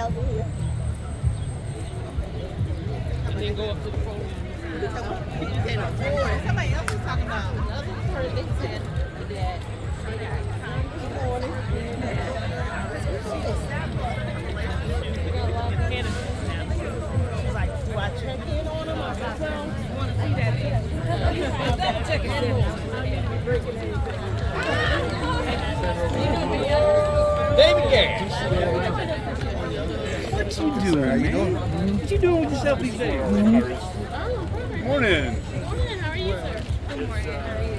over here. And then go up to the podium. Somebody else was talking about another person. They said that they got She's like, do I check in on them or something? You want to see that? Check it in. David Gare. What you doing, man? What you doing with yourself these days? Morning. Morning, how are you, sir? Good morning, how are you?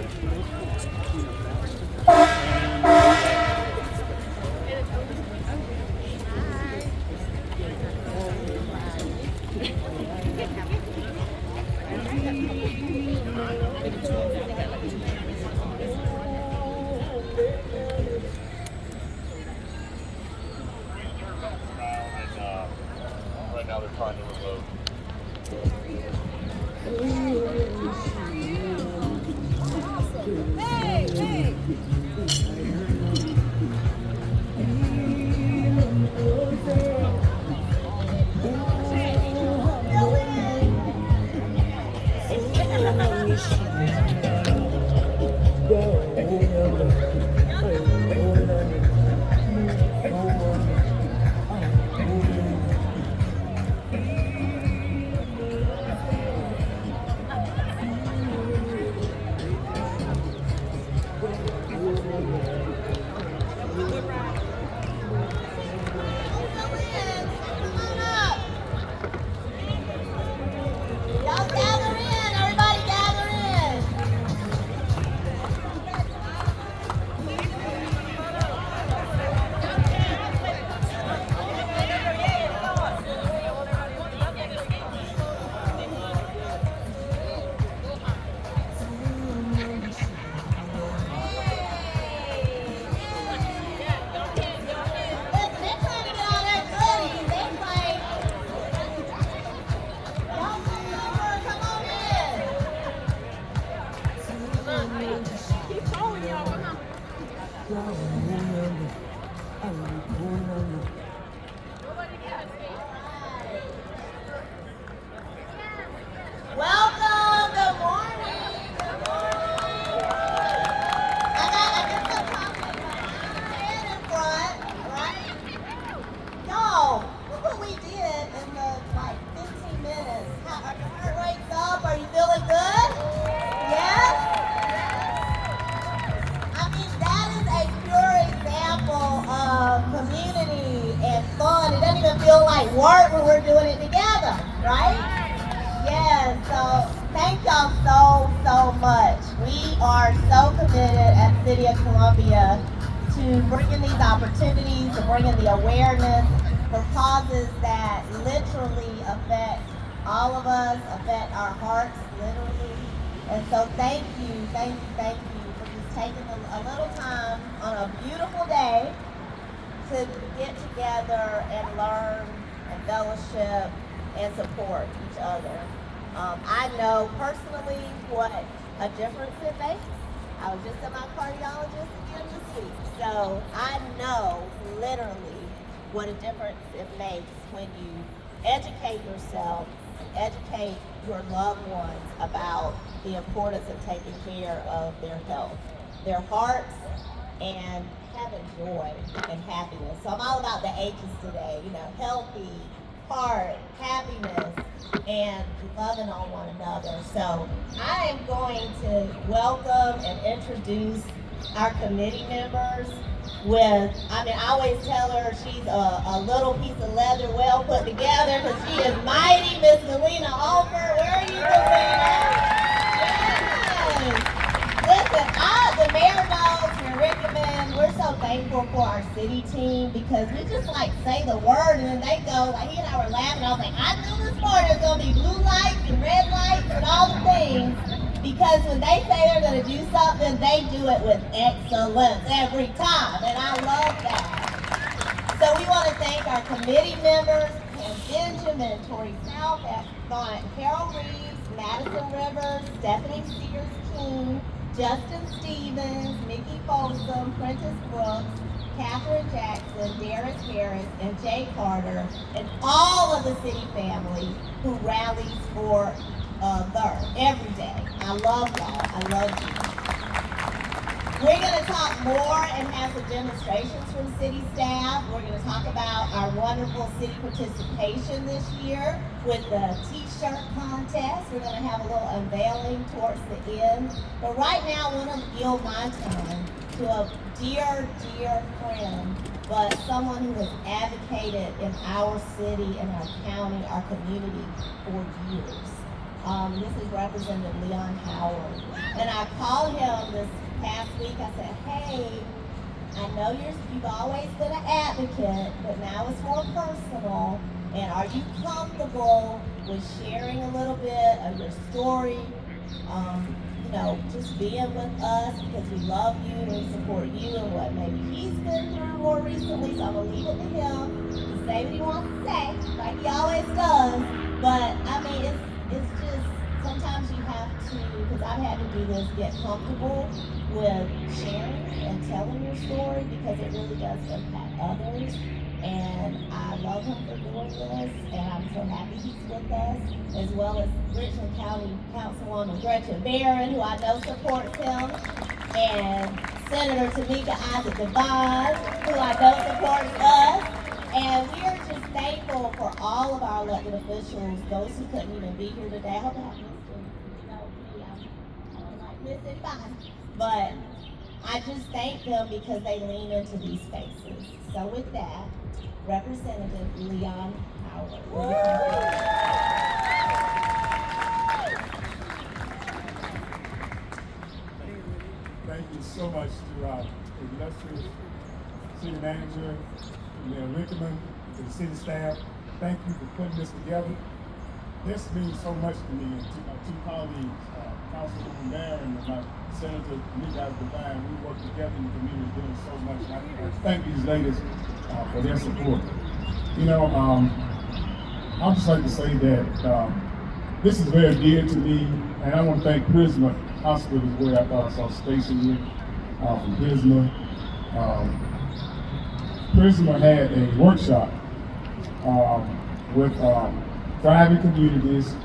Right now they're trying to reload. Welcome, good morning. Good morning. I got some coffee in front, right? Y'all, look what we did in the 15 minutes. Are your heart rates up? Are you feeling good? Yes? I mean, that is a pure example of community and fun. It doesn't even feel like work when we're doing it together, right? Yes, so thank y'all so much. We are so committed at the City of Columbia to bringing these opportunities, to bringing the awareness for causes that literally affect all of us, affect our hearts, literally. And so thank you for just taking a little time on a beautiful day to get together and learn and fellowship and support each other. I know personally what a difference it makes. I was just at my cardiologist again this week. So I know literally what a difference it makes when you educate yourself, educate your loved ones about the importance of taking care of their health, their hearts, and having joy and happiness. So I'm all about the H's today, healthy, heart, happiness, and loving on one another. So I am going to welcome and introduce our committee members I always tell her she's a little piece of leather well put together because she is mighty, Miss Melina Alford. Where are you, Melina? Yes. Listen, the mayor knows, and recommend, we're so thankful for our city team because we just say the word and then they go, he and I were laughing. I was like, I knew this morning it's going to be blue lights and red lights and all the things because when they say they're going to do something, they do it with excellence every time, and I love that. So we want to thank our committee members, Pam Benjamin, Tori South, Carol Reeves, Madison Rivers, Stephanie Sears King, Justin Stevens, Mickey Folsom, Prentice Brooks, Catherine Jackson, Darius Harris, and Jay Carter, and all of the city family who rallies for her every day. I love y'all. I love you. We're going to talk more and have some demonstrations from city staff. We're going to talk about our wonderful city participation this year with the t-shirt contest. We're going to have a little unveiling towards the end. But right now, I want to yield my time to a dear, dear friend, but someone who has advocated in our city, in our county, our community for years. This is Representative Leon Howard. And I called him this past week. I said, hey, I know you've always been an advocate, but now it's more personal. And are you comfortable with sharing a little bit of your story? Just being with us because we love you and we support you and what maybe he's been through more recently. So I'm going to leave it to him to say what he wants to say, like he always does. But I mean, it's just, sometimes you have to, because I've had to do this, get comfortable with sharing and telling your story because it really does impact others. And I love him for doing this, and I'm so happy he's with us, as well as Richland County Councilwoman Gretchen Barron, who I know supports him, and Senator Tamika Isaac Devine, who I know supports us. And we are just thankful for all of our elected officials, those who couldn't even be here today. I hope I haven't missed I'm like miss anybody. But I just thank them because they lean into these spaces. So with that, Representative Leon Howard. Thank you so much to our illustrious city manager, Mayor Rickman, to the city staff. Thank you for putting this together. This means so much to me and to my two colleagues, Councilwoman Barron and my Senator Tamika Devine. We work together in the community doing so much. And I thank these ladies for their support. I'd just like to say that this is very dear to me, and I want to thank Prisma Hospital as well. I thought I saw Stacy here from Prisma. Prisma had a workshop with thriving communities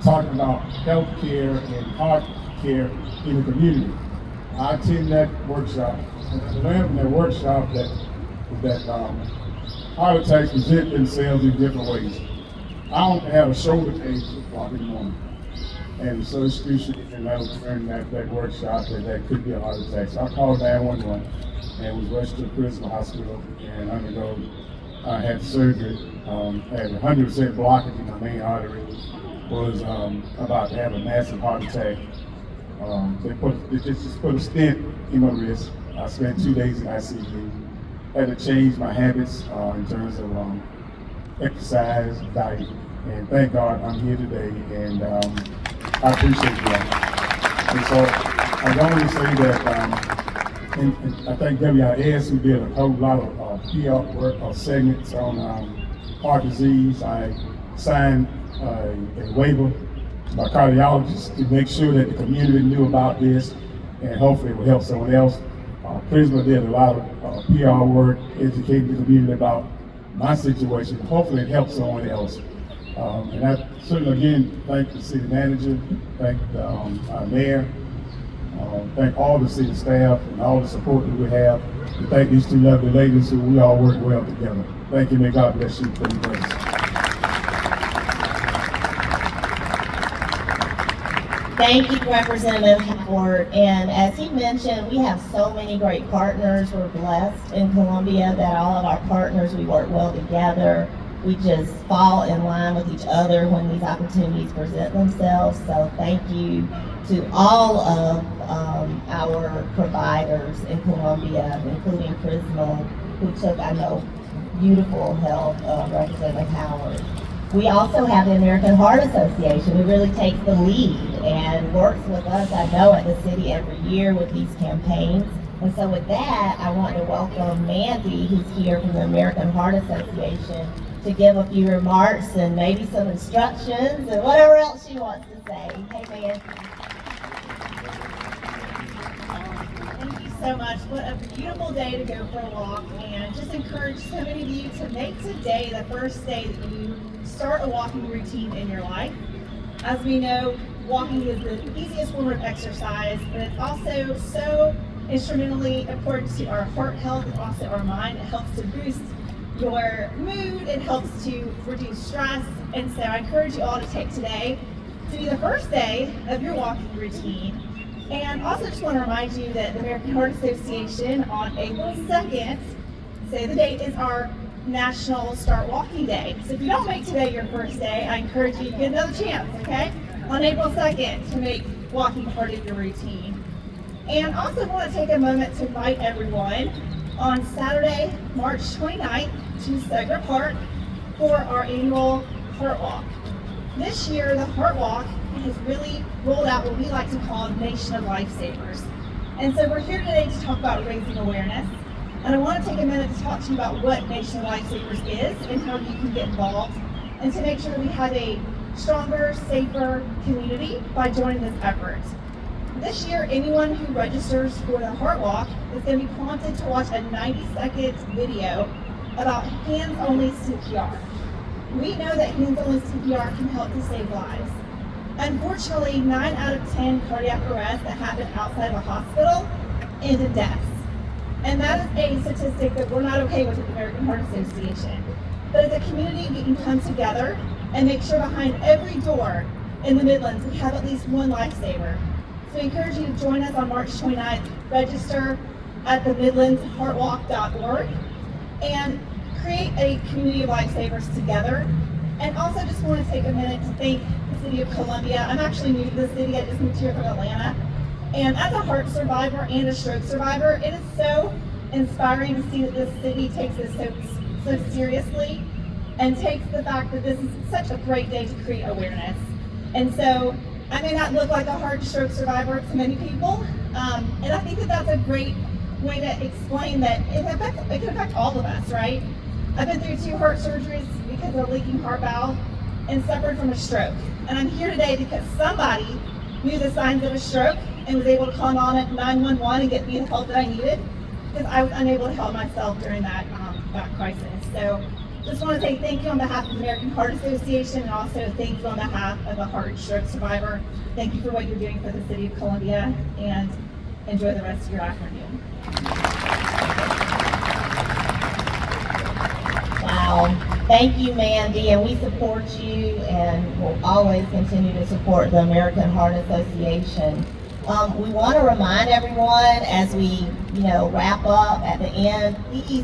talking about health care and heart care in the community. I attended that workshop, and I learned from that workshop that heart attacks present themselves in different ways. I don't have a shoulder pain at 2 o'clock in the morning. And so it's crucial, and I was learning that workshop that could be a heart attack. So I called 911 and was rushed to Prisma Hospital and had surgery. Had 100% blockage in my main artery. Was about to have a massive heart attack. They just put a stent in my wrist. I spent 2 days in ICU. Had to change my habits in terms of exercise, diet, and thank God I'm here today, and I appreciate that. And so I want to say that, and I thank WIS who did a whole lot of PR work or segments on heart disease. I signed a waiver to my cardiologist to make sure that the community knew about this, and hopefully it will help someone else. Prisma did a lot of PR work, educating the community about my situation. Hopefully it helps someone else. And I certainly again thank the city manager, thank our mayor, thank all the city staff and all the support that we have. And thank these two lovely ladies who we all work well together. Thank you, may God bless you for your grace. Thank you, Representative Howard. And as he mentioned, we have so many great partners. We're blessed in Columbia that all of our partners, we work well together. We just fall in line with each other when these opportunities present themselves. So thank you to all of our providers in Columbia, including Prisma, who took, I know, beautiful help of Representative Howard. We also have the American Heart Association, who really takes the lead and works with us, I know, at the city every year with these campaigns. And so with that, I want to welcome Mandy, who's here from the American Heart Association, to give a few remarks and maybe some instructions and whatever else she wants to say. Hey, Mandy. Thank you so much. What a beautiful day to go for a walk, and just encourage so many of you to make today the first day that you start a walking routine in your life. As we know, walking is the easiest form of exercise, but it's also so instrumentally important to our heart health and also our mind. It helps to boost your mood, it helps to reduce stress, and so I encourage you all to take today to be the first day of your walking routine. And also just want to remind you that the American Heart Association on April 2nd, say the date, is our National Start Walking Day. So if you don't make today your first day, I encourage you to get another chance, okay? On April 2nd to make walking part of your routine. And also want to take a moment to invite everyone on Saturday, March 29th to Segra Park for our annual Heart Walk. This year, the Heart Walk has really rolled out what we like to call Nation of Lifesavers. And so we're here today to talk about raising awareness. And I want to take a minute to talk to you about what Nation of Lifesavers is and how you can get involved, and to make sure we have a stronger, safer community by joining this effort. This year, anyone who registers for the Heart Walk is going to be prompted to watch a 90-second video about hands-only CPR. We know that hands-only CPR can help to save lives. Unfortunately, 9 out of 10 cardiac arrests that happen outside of a hospital end in deaths. And that is a statistic that we're not okay with at the American Heart Association. But as a community, we can come together and make sure behind every door in the Midlands we have at least one lifesaver. So we encourage you to join us on March 29th. Register at the midlandsheartwalk.org and create a community of lifesavers together. And also just want to take a minute to thank the City of Columbia. I'm actually new to the city. I just moved here from Atlanta. And as a heart survivor and a stroke survivor, it is so inspiring to see that this city takes this so seriously and takes the fact that this is such a great day to create awareness. And so I may not look like a heart and stroke survivor to many people, and I think that that's a great way to explain that it can affect all of us, right? I've been through 2 heart surgeries because of a leaking heart valve and suffered from a stroke. And I'm here today because somebody knew the signs of a stroke and was able to call on at 911 and get me the help that I needed, because I was unable to help myself during that crisis. So just want to say thank you on behalf of the American Heart Association, and also thank you on behalf of a heart and stroke survivor. Thank you for what you're doing for the City of Columbia, and enjoy the rest of your afternoon. Wow. Thank you, Mandy, and we support you and will always continue to support the American Heart Association. We want to remind everyone as we, wrap up at the end,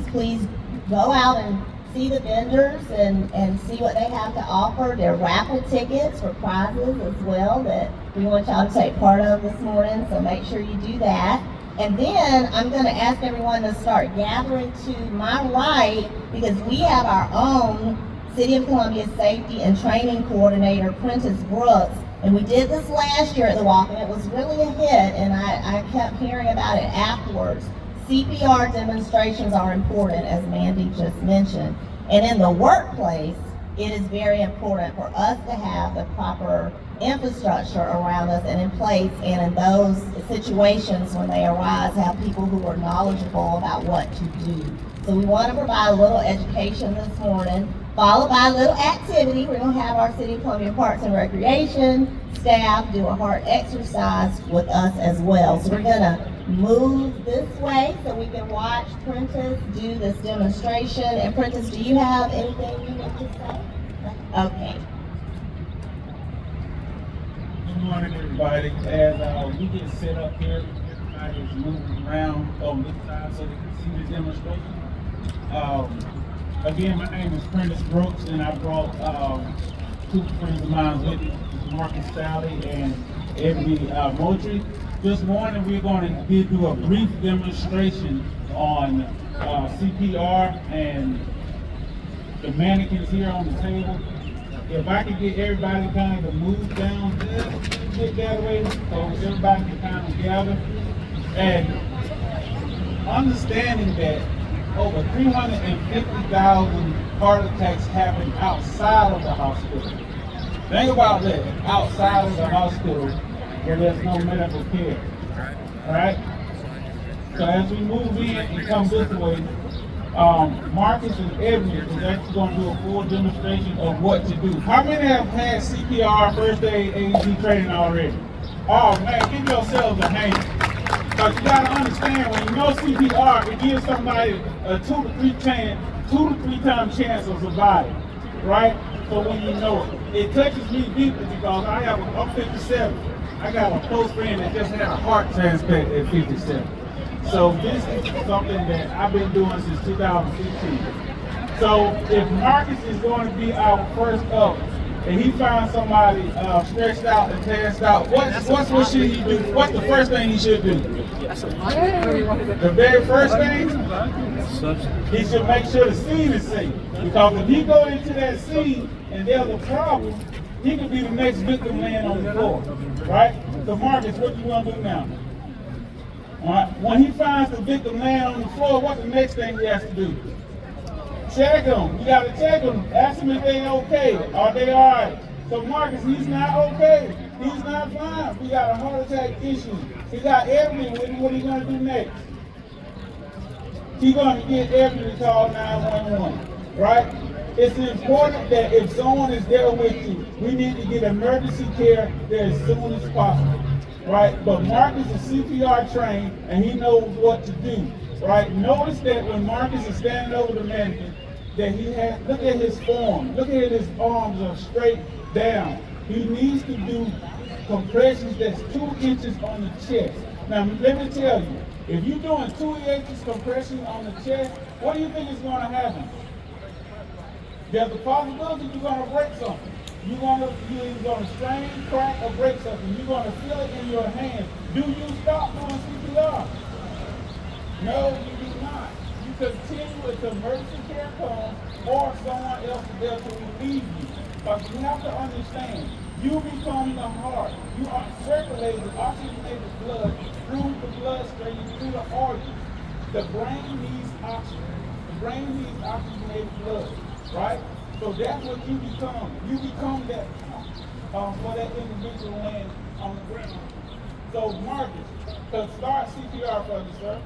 please go out and see the vendors and see what they have to offer. There are raffle tickets for prizes as well that we want y'all to take part of this morning, so make sure you do that. And then I'm going to ask everyone to start gathering to my right, because we have our own City of Columbia Safety and Training Coordinator, Prentice Brooks. And we did this last year at the walk, and it was really a hit, and I kept hearing about it afterwards. CPR demonstrations are important, as Mandy just mentioned. And in the workplace, it is very important for us to have the proper infrastructure around us and in place, and in those situations when they arise, have people who are knowledgeable about what to do. So we want to provide a little education this morning, followed by a little activity. We're going to have our City of Columbia Parks and Recreation staff do a heart exercise with us as well. So we're going to move this way so we can watch Prentice do this demonstration. And Prentice, do you have anything you want to say? Okay. Good morning, everybody. As we get set up here, everybody is moving around on this side so they can see the demonstration. Again, my name is Prentice Brooks, and I brought 2 friends of mine with me, Marcus Sally and Ebony Moultrie. This morning, we're going to do a brief demonstration on CPR and the mannequins here on the table. If I could get everybody kind of to move down just a bit that way, so everybody can kind of gather. And understanding that over 350,000 heart attacks happen outside of the hospital. Think about that, outside of the hospital where there's no medical care, right? So as we move in and come this way, Marcus and Ebony is actually going to do a full demonstration of what to do. How many have had CPR, first aid, AED training already? Oh man, give yourselves a hand. Because you got to understand, when you know CPR, it gives somebody a 2 to 3 times chance of surviving, right? So when you know it, it touches me deeply because I'm 57. I got a close friend that just had a heart transplant at 57. So this is something that I've been doing since 2015. So if Marcus is going to be our first up, and he finds somebody stretched out and passed out, what should he do? What's the first thing he should do? The very first thing, he should make sure the scene is safe. Because if he goes into that scene and there's a problem, he could be the next victim laying on the floor, right? So Marcus, what do you want to do now? All right. When he finds the victim laying on the floor, what's the next thing he has to do? Check them. You got to check them. Ask them if they're okay. Are they all right? So Marcus, he's not okay. He's not fine. We got a heart attack issue. He got Ebony with him. What are you going to do next? He's going to get Ebony to call 911, right? It's important that if someone is there with you, we need to get emergency care there as soon as possible, right? But Marcus is CPR trained and he knows what to do, right? Notice that when Marcus is standing over the mannequin, that he has, look at his form, look at his arms are straight down. He needs to do compressions that's 2 inches on the chest. Now let me tell you, if you're doing 2 inches compression on the chest, what do you think is going to happen? There's a possibility you're going to break something. You're either going to strain, crack, or break something. You're going to feel it in your hands. Do you stop doing CPR? No, you do not. You continue until emergency care comes or someone else is there to relieve you. But you have to understand, you become the heart. You are circulating oxygenated blood through the bloodstream, through the organs. The brain needs oxygen. The brain needs oxygenated blood, right? So that's what you become. You become that for that individual laying on the ground. So Marcus, to start CPR for you, sir.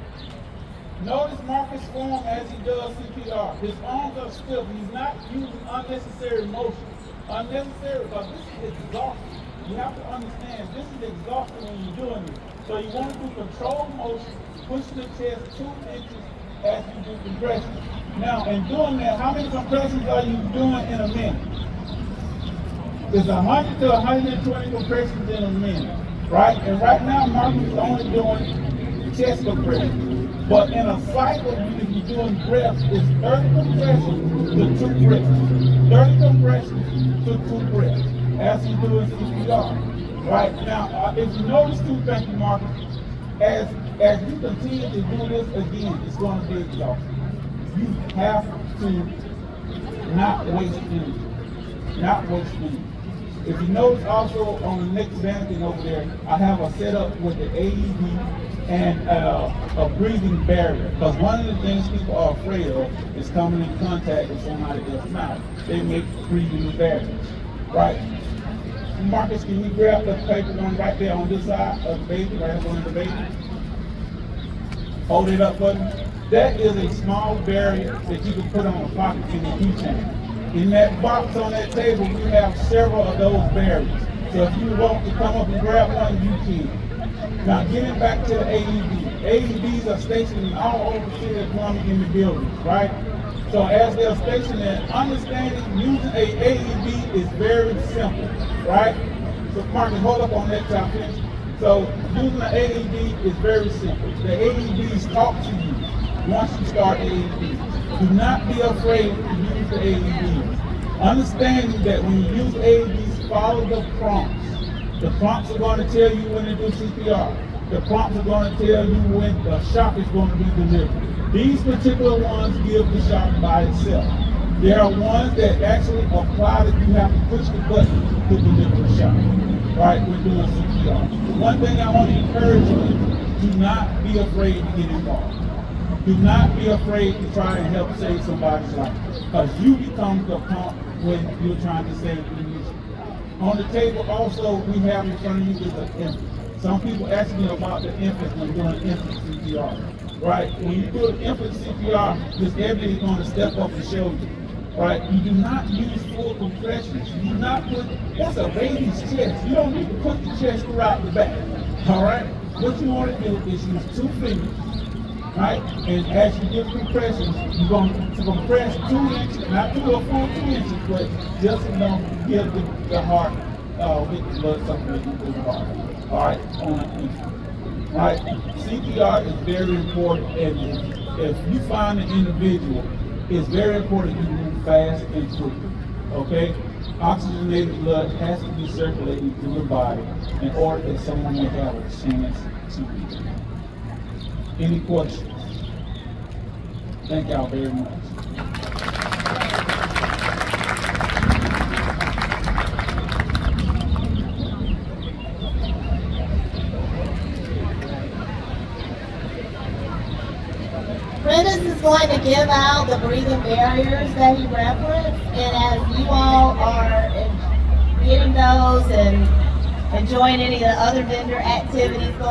Notice Marcus' form as he does CPR. His arms are stiff. He's not using unnecessary motion. Unnecessary because this is exhausting. You have to understand this is exhausting when you're doing it. So you want to do controlled motion, push the chest 2 inches as you do compression. Now, in doing that, how many compressions are you doing in a minute? It's 100 to 120 compressions in a minute, right? And right now, Marcus is only doing chest compressions. But in a cycle, you can be doing breaths. It's 30 compressions to 2 breaths. 30 compressions to 2 breaths as you do in CPR. Right? Now, if you notice too, thank you, Marcus, as you continue to do this again, it's going to be exhausting. You have to not waste energy. Not waste energy. If you notice also on the next mannequin over there, I have a setup with the AED and a breathing barrier. Because one of the things people are afraid of is coming in contact with somebody else's mouth. They make breathing barriers, right? Marcus, can you grab the paper one right there on this side of the baby, right up on the baby? Hold it up for me. That is a small barrier that you can put on a pocket in your keychain. In that box on that table, we have several of those barriers. So if you want to come up and grab one, you can. Now getting back to the AED. AEDs are stationed all over the city of Columbia in the buildings, right? So as they're stationed there, understanding using an AED is very simple, right? So Marcus, hold up on that top here. So using an AED is very simple. The AEDs talk to you once you start AED. Do not be afraid to use the AEDs. Understanding that when you use AEDs, follow the prompts. The prompts are going to tell you when to do CPR. The prompts are going to tell you when the shock is going to be delivered. These particular ones give the shock by itself. There are ones that actually apply that you have to push the button to deliver the shock. Right, we're doing CPR. One thing I want to encourage you is do not be afraid to get involved. Do not be afraid to try and help save somebody's life. Because you become the pump when you're trying to save the mission. On the table also, we have in front of you is an infant. Some people ask me about the infant when doing infant CPR. right? When you do an infant CPR, this everything is going to step up and show you, right? You do not use full compressions. You do not put, that's a baby's chest. You don't need to put the chest throughout the back, all right? What you want to do is use 2 fingers, right? And as you give compressions, you're going to compress 2 inches, not to a full 2 inches, but just enough to give the heart, with the blood circulation to the heart, all right, on an infant. Right? CPR is very important, and if you find an individual, it's very important you move fast and quickly. Okay? Oxygenated blood has to be circulating through the body in order that someone may have a chance to breathe. Any questions? Thank y'all very much. Prentice is going to give out the breathing barriers that he referenced, and as you all are getting those and enjoying any of the other vendor activities going